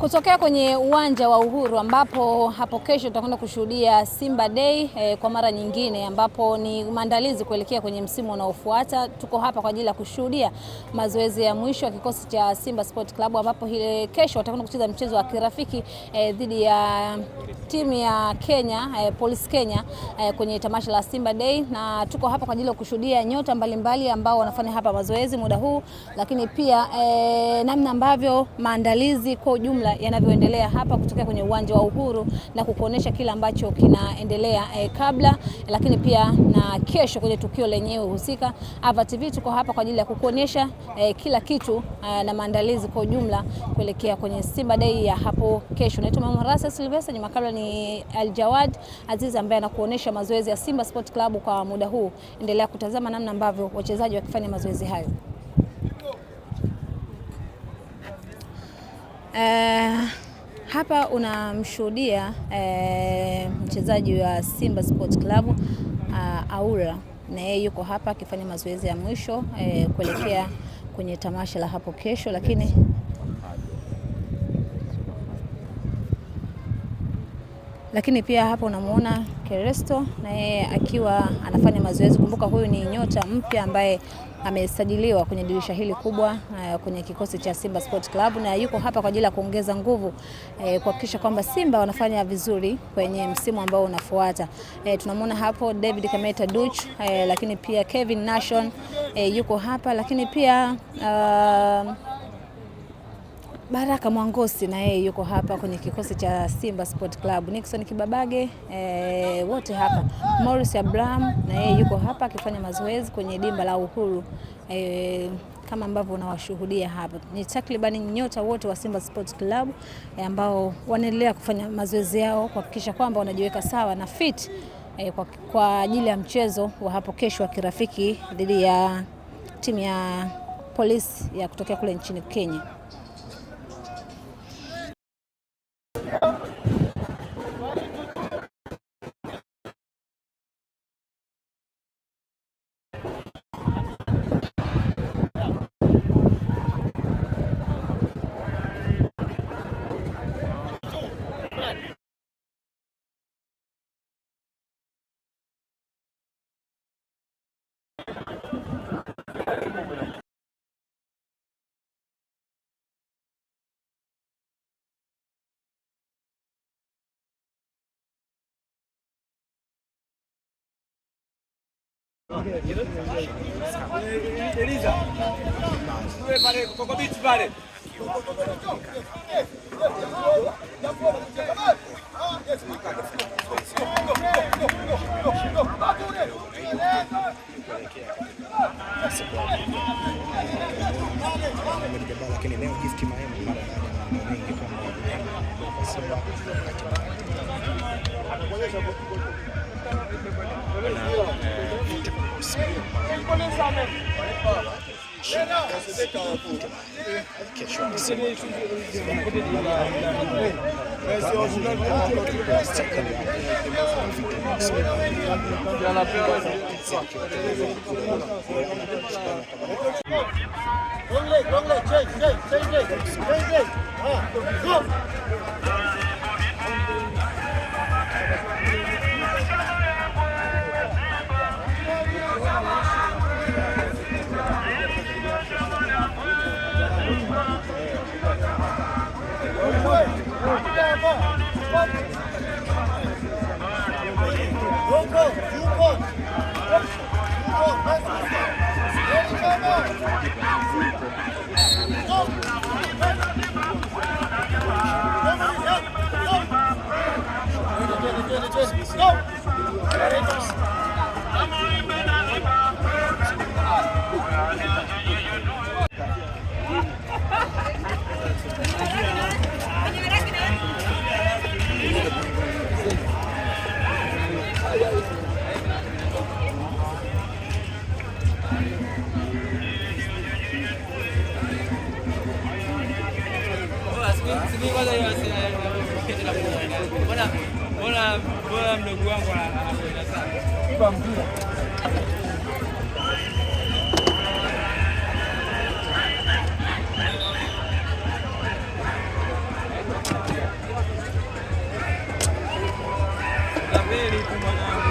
Kutokea kwenye uwanja wa Uhuru ambapo hapo kesho tutakwenda kushuhudia Simba Day kwa mara nyingine, ambapo ni maandalizi kuelekea kwenye msimu unaofuata. Tuko hapa kwa ajili ya kushuhudia mazoezi ya mwisho ya kikosi cha Simba Sport Club, ambapo ile kesho watakwenda kucheza mchezo wa kirafiki dhidi ya timu ya Kenya, Police Kenya, kwenye tamasha la Simba Day, na tuko hapa kwa ajili ya kushuhudia nyota mbalimbali ambao wanafanya hapa mazoezi muda huu, lakini pia namna ambavyo maandalizi kwa ujumla yanavyoendelea hapa kutokea kwenye uwanja wa Uhuru na kukuonesha kile ambacho kinaendelea kabla, lakini pia na kesho kwenye tukio lenyewe husika. Ava TV tuko hapa kwa ajili ya kukuonesha kila kitu na maandalizi kwa ujumla kuelekea kwenye Simba Day ya hapo kesho. Naitwa Mama Rasa Sylvester, nyuma kamera ni Aljawad Aziz ambaye anakuonesha mazoezi ya Simba Sport Club kwa muda huu. Endelea kutazama namna ambavyo wachezaji wakifanya mazoezi hayo. Hapa unamshuhudia mchezaji wa Simba Sport Club Aura, na yeye yuko hapa akifanya mazoezi ya mwisho kuelekea kwenye tamasha la hapo kesho, lakini pia hapa unamuona Keresto na yeye akiwa anafanya mazoezi. Kumbuka huyu ni nyota mpya ambaye amesajiliwa kwenye dirisha hili kubwa kwenye kikosi cha Simba Sport Club, na yuko hapa kwa ajili ya kuongeza nguvu kuhakikisha kwamba Simba wanafanya vizuri kwenye msimu ambao unafuata. Tunamuona hapo David Kameta Duch, lakini pia Kevin Nation yuko hapa, lakini pia Baraka Mwangosi na yeye yuko hapa kwenye kikosi cha Simba Sport Club. Nixon Kibabage wote hapa. Morris Abraham na yeye yuko hapa akifanya mazoezi kwenye dimba la Uhuru kama ambavyo unawashuhudia hapa. Ni takriban nyota wote wa Simba Sport Club ambao wanaendelea kufanya mazoezi yao kuhakikisha kwamba wanajiweka sawa na fit kwa ajili ya mchezo wa hapo kesho wa kirafiki dhidi ya timu ya Police ya kutokea kule nchini Kenya. Eliza, tuwe pale kwa beach pale. Lakini leo gift maema mara baada ya mengi kwa sababu Wrong leg, change leg. Go! Bora mdogo wangu anakwenda sana. tapeli tu mwanangu.